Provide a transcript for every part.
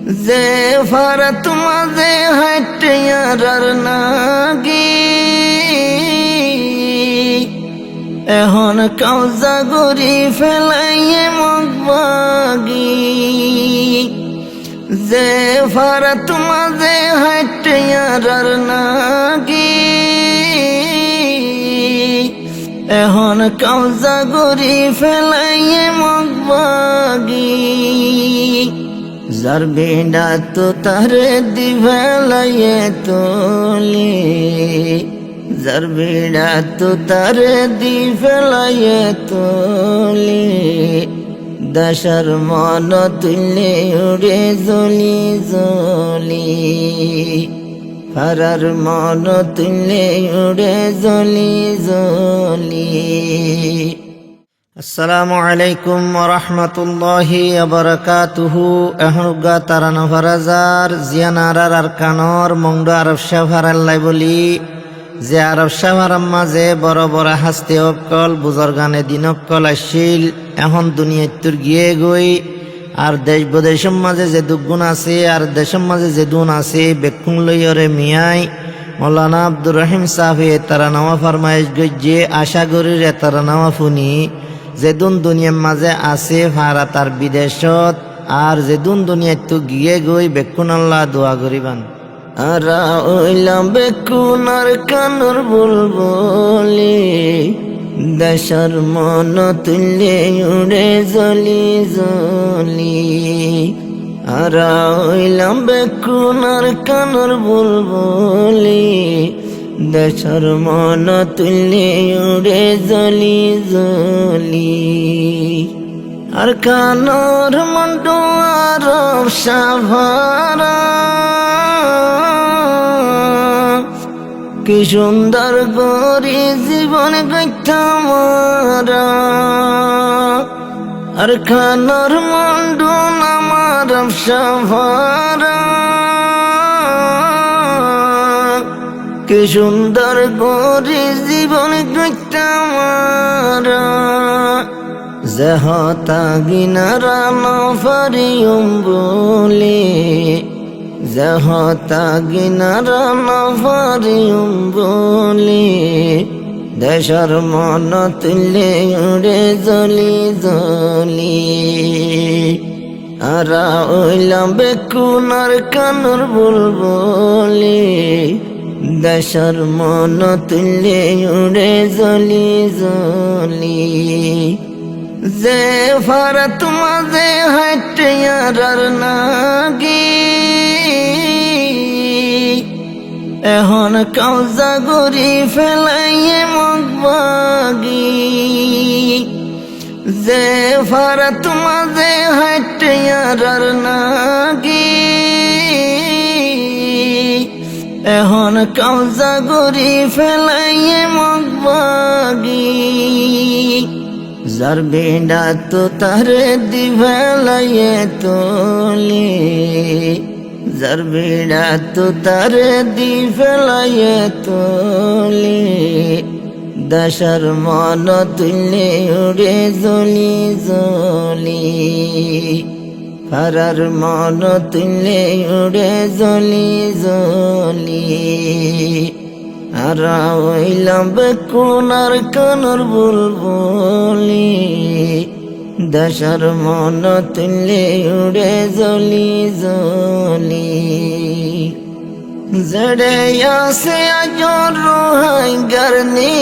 যে ফারাত মাঝে হাইটে আর নাগি এখন কাউজা গরি ফেলাইয়ে মগবাগি যে ফারাত মাঝে হাইটে আর নাগি এখন কাউজা গরি ফেলাইয়ে মগবাগি যার বেড়া তো তার দিভেলাইয়ে তোলে যার বেড়া তো তার দিভেলাইয়ে তোলে দশর মন তুলে উড়ে জলি জলি হারার মন তুলে উড়ে জলি জলি। আসসালামু আলাইকুম ওয়া রাহমাতুল্লাহি ওয়া বারাকাতুহু। এহনুগা তারানা ফারাজার জিয়ানারার আরকানর মংডো আরব শাহরাল্লাই বলি যে আরব শাহর মাঝে বড় বড় হাস্তে অকল বুজুর্গানে দিন অকল আসিল এখন দুনিয়াতুর গিয়ে গই আর দেশ বিদেশের মাঝে যে দুগুণ আছে আর দেশের মাঝে যে দুন আছে বেকুন লইরে মিয়াই মৌলানা আব্দুর রহিম সাহেব তারা নামা ফরমাইশ গজ্জে আশা করি রে তারা নামা ফুনি যেদুন দুনিয়ার মাঝে আছে ভাড়া তার বিদেশত আর যেদুন দুনিয়ায় তো গিয়ে গই বেকুন আল্লাহ দোয়া করিবান। আরা ওইলাম বেকুন আর কানুর বুলবুলি দেশর মন তুলে উড়ে জলি জলি। আরা ওইলাম বেকুন আর কানুর বুলবুলি দেশর মন তুলে উড়ে জলি জলি। আর কানর মন্ডু আরব সাভারা কি সুন্দর গরি জীবন গইথা মারা। আর কানর মন্ডু আমার সাভারা কি সুন্দর গরি জীবন গইথা মারা। জহতা গিনারা নফরিয়ম বলে জহতা গিনারা নফরিয়ম বলে দেশর মন তুলে উড়ে জলি জলি। আরা ওইলাম বেকুন আর কানুর বুলবুলি দেশর মন তুলে উড়ে জলি জলি। যে ফারাত মাঝে হাইটে আর নাগি এখন কাউজা গরি ফেলাইয়ে মগবাগি যে ফারাত মাঝে হাইটে আর নাগি এখন কাউজা গরি ফেলাইয়ে মগবাগি যার বেড়া তো তার দিভেলাইয়ে তোলে যার বেড়া তো তার দিভেলাইয়ে তোলে দশর মন তুলে উড়ে জলি জলি। হারার মন তুলে উড়ে জলি জলি। আরা ওইলাম বেকুন আর কানুর বুলবুলি দশর মন তুলে উড়ে জলি জলি। জড়ে আসে আজর রোহাই গর্নিশান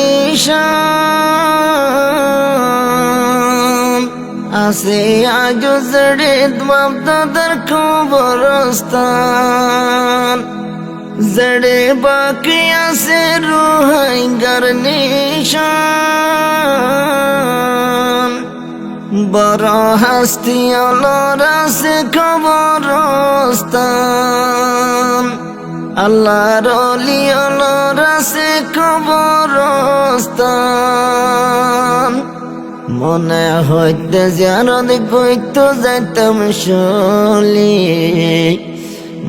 আসে আজ জড়ে বাপ দাদার কবরস্থান জড়ে বাকি আছে রোহাই গর্নিশান বড় হাস্তি অলর আছে কবরস্থান আল্লাহর ওলি অলর আছে কবরস্থান। মনে হইতে জিয়ারত কইতো যাইতাম চলি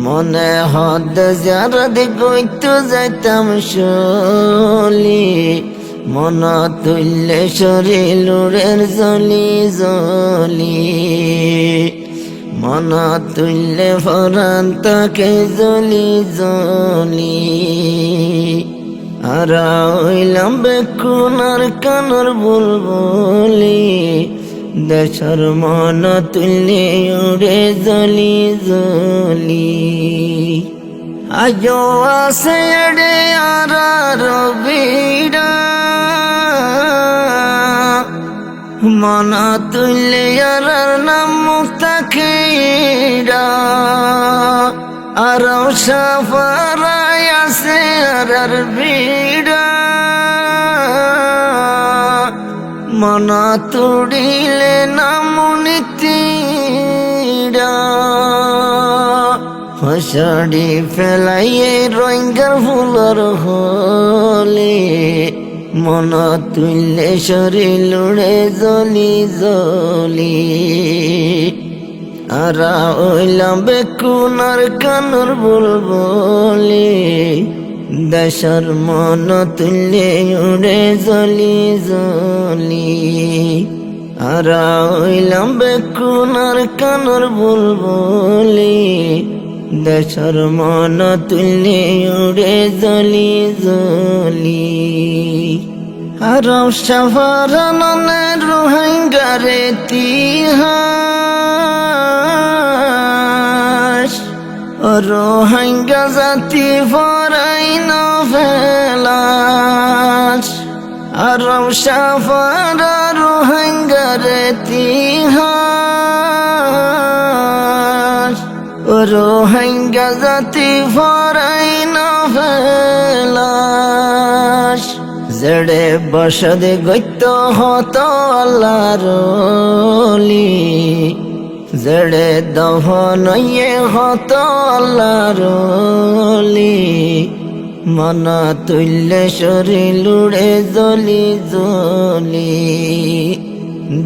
মনে হইতে জিয়ারত কইতো যাইতাম চলি মন তুললে শরীর উড়ের জলি জলি মন তুললে ফরান তাকে জলি জলি আর হইলাম বেকুনার কানর বুলবুলি দেশর মন তুললে উড়ে জলি জলি আজো আসে রে আর রবিরা মন তুললে আর নাম মুক্তাখিরা আর সাফারাই আছে আর বিড়া মন তুড়িলে নামুনিতিরা ফসাড়ি ফেলাইয়ে রঙের ফুলর হলে মন তুললে শরীর উড়ে জলি জলি আর ওইলাম বেকুনার কানর বুলবুলি দেশর মন তুললে উড়ে জলি জলি আর ওইলাম বেকুনার কানর বুলবুলি দেশর মন তুললে উড়ে জলি জলি আর সাফারানের রোহিঙ্গারে তিহাস রোহিঙ্গা জাতি ফরাই না ফেলাস আর সাফারা রোহিঙ্গারে তিহাস রোহিঙ্গা জাতি ফরাই না ফেলাস জড়ে বসদে গৈত্য হত আল্লাহর ওলি জড়ে দফনয়ে হত আল্লাহর ওলি মন তুললে শরীর উড়ে জলি জলি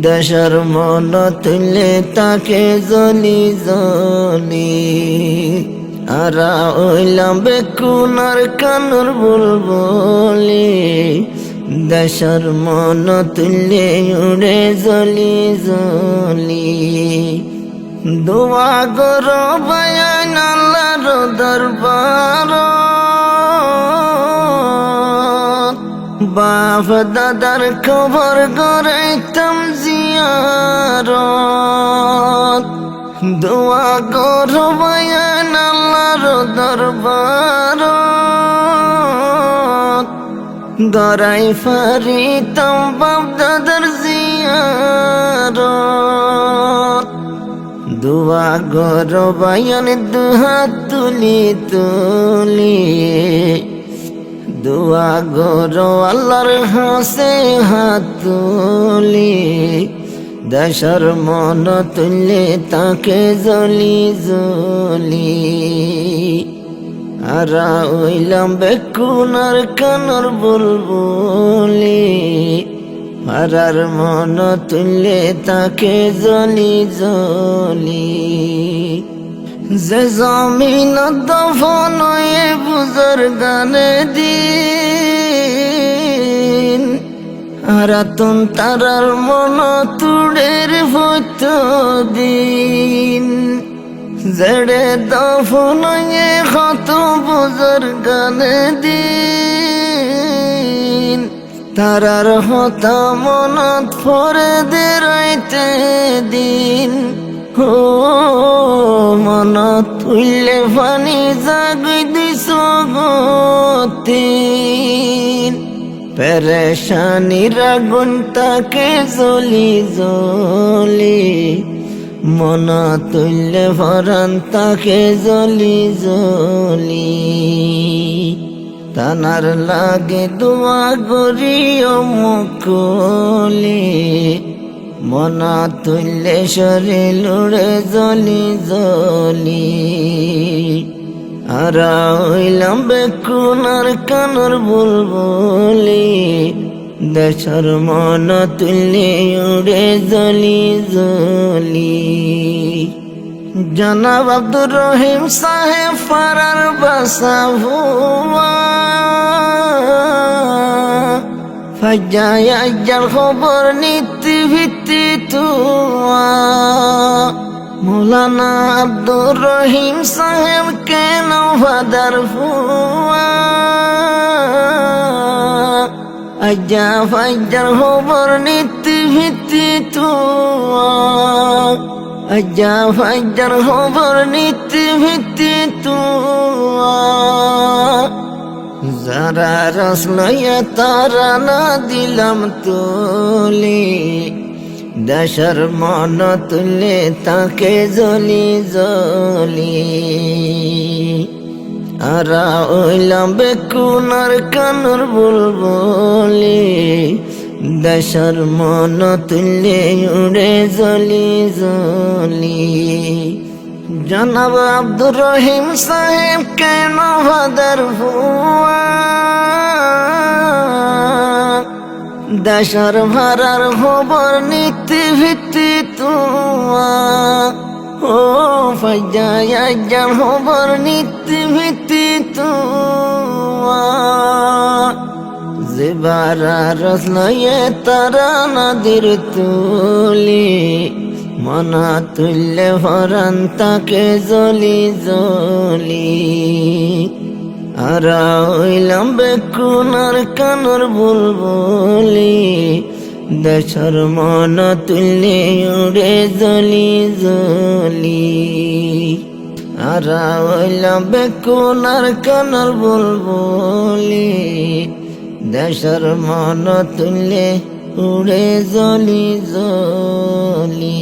দেশর মন তুললে তাকে জলি জলি আর ওইলাম বেকুনার কানর বুলবুলি দেশর মন তুললে উড়ে জলি জলি দোয়া গর বায়ান আল্লাহর দরবার বাপ দাদার খবর গড়াইতাম জিয়ারত দোয়া গর বায়ান আল্লাহর দরবার গড়াই ফারিতাম বাপ দাদার জিয়ারত দোয়া গর বায়ান দুহাত তুলি তুলি দোয়া গর আল্লাহর হাসে হাত তুলি দেশর মন তুললে তাকে জলি জলি আর ওইলাম বেকুনার কানর বুলবুলি আর মন তুললে তাকে জলি জলি যে জমিন দফন হয়ে বুজুর্গানে দিন আরাতুন তারার মন তুড়ের ভূত দিন জড়ে দফন হয়ে কত বুজুর্গানে দিন তারার হতা মনত পরে দেরাইতে দিন ও মন তুললে পানি জাগি দিস গতিন পেরেশানির আগুন তাকে জলি জলি মন তুললে ফরান তাকে জলি জলি তানার লাগে দোয়া গরিও মুকলি মন তুললে শরীর উড়ে জলি জলি আর হইলাম বেকুনার কানর বুলবুলি দেশর মন তুললে উড়ে জলি জলি জনাব আব্দুর রহিম সাহেব ফারার বাসা ভুয়া ফাজায় খবর নীতি ভিত্তি তুয়া মৌলানা আব্দুর রহিম সাহেব কেন ভাদার ফুয়া আজ্জা ফাইজার খবর নীতি ভিত্তি তুয়া আজ্জা ফাইজার খবর নীতি ভিত্তি তুয়া যারা রস লইয়া তারা না দিলাম তুলি দেশের মন তুলে তাকে জলি জলি আরা ওইলাম বেকুনার কানুর বুলবুলি দেশের মন তুলে উড়ে জলি জলি জনাব আব্দুর রহিম সাহেব কেন ভাদার ফুয়া দেশের ভাড়ার খবর নীতি ভিত্তি তুয়া ও ফাইজার খবর নীতি ভিত্তি তুয়া যে বারা রস লয়ে তারা নদীর তুলি মনা তুললে ভরান তাকে জলি জলি আরা হইলাম বেকুনার কানুর বুলবুলি দেশের মন তুললে উড়ে জলি জলি আরা হইলাম বেকুনার কানুর বুলবুলি দেশের মন তুললে উড়ে জলি জলি